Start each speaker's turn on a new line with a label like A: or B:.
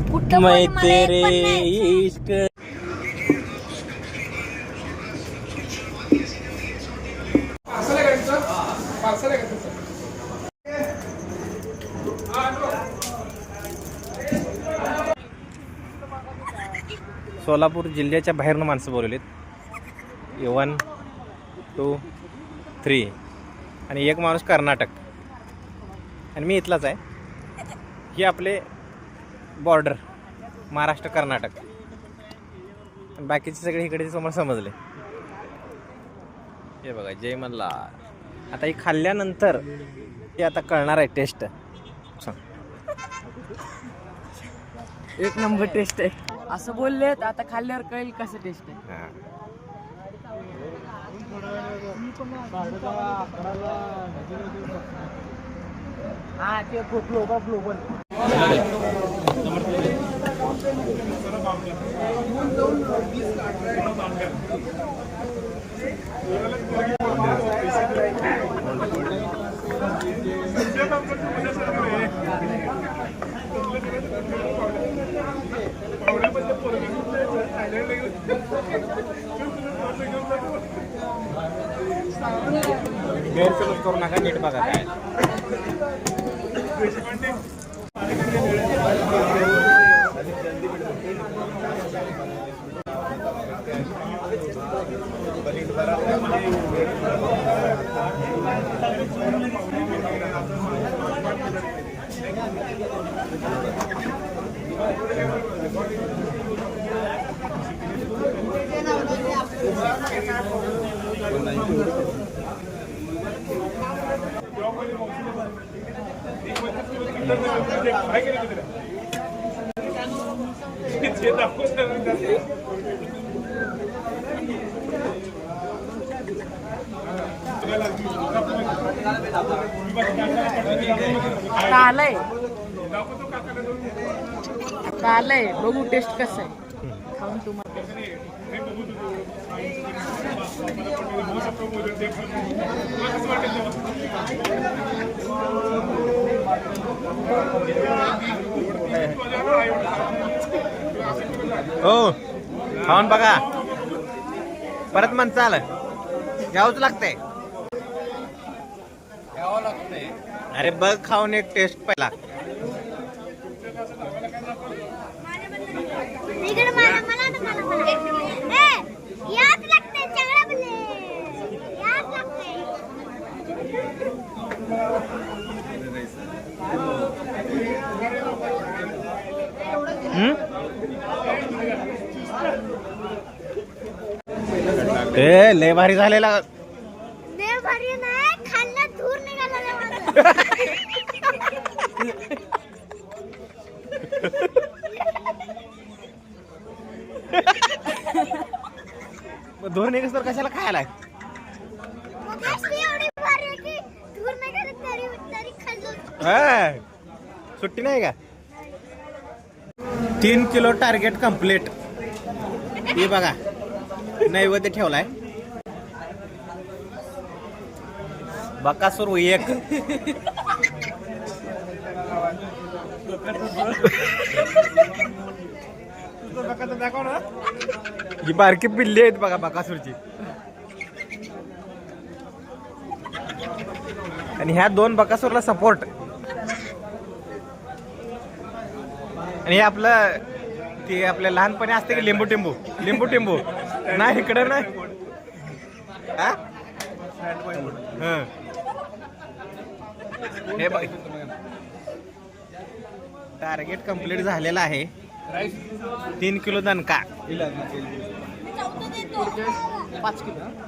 A: मैं तेरे इश्क सोलापूर जिल्ह्याच्या बाहेरून माणसं बोलवलीत 1 2 3 आणि एक माणूस कर्नाटक आणि मी इथलाच आहे. ही आपले बॉर्डर महाराष्ट्र कर्नाटक आणि बाकीचे सगळे इकडे समोर समजले. हे बघा जय मल्हार. आता ही खाल्ल्यानंतर हे आता कळणार आहे टेस्ट.
B: एक नंबर टेस्ट आहे असं बोललेत. आता खाल्ल्यावर कळेल कसं टेस्ट आहे. हा ते ग्लोबल
A: गैरसमज करू नका. नीट बघा काय
B: आलंय बघू टेस्ट कसं आहे खाऊन तुम्हाला.
A: हो खाऊन बघा. परत मन चाल घ्यावंच लागतंय. अरे बघ खाऊन एक टेस्ट पहिला. लय भारी झालेला.
C: लय भारी नाही खाल्लं धूर निघाला.
A: धूर निघस तर कशाला खायला. सुट्टी नाही का. 3 किलो टार्गेट कंप्लीट. हे बघा नैवेद्य ठेवलाय. बकासूर 1. ही बारकी पिल्ली आहेत बघा बकासूरची. आणि ह्या 2 बकासूरला सपोर्ट. आणि हे आपलं ते आपल्या लहानपणी असते की लिंबू टिंबू नाही इकडं नाही. हे बघ टार्गेट कंप्लीट झालेला आहे. 3 किलो दणका.
B: 5 किलो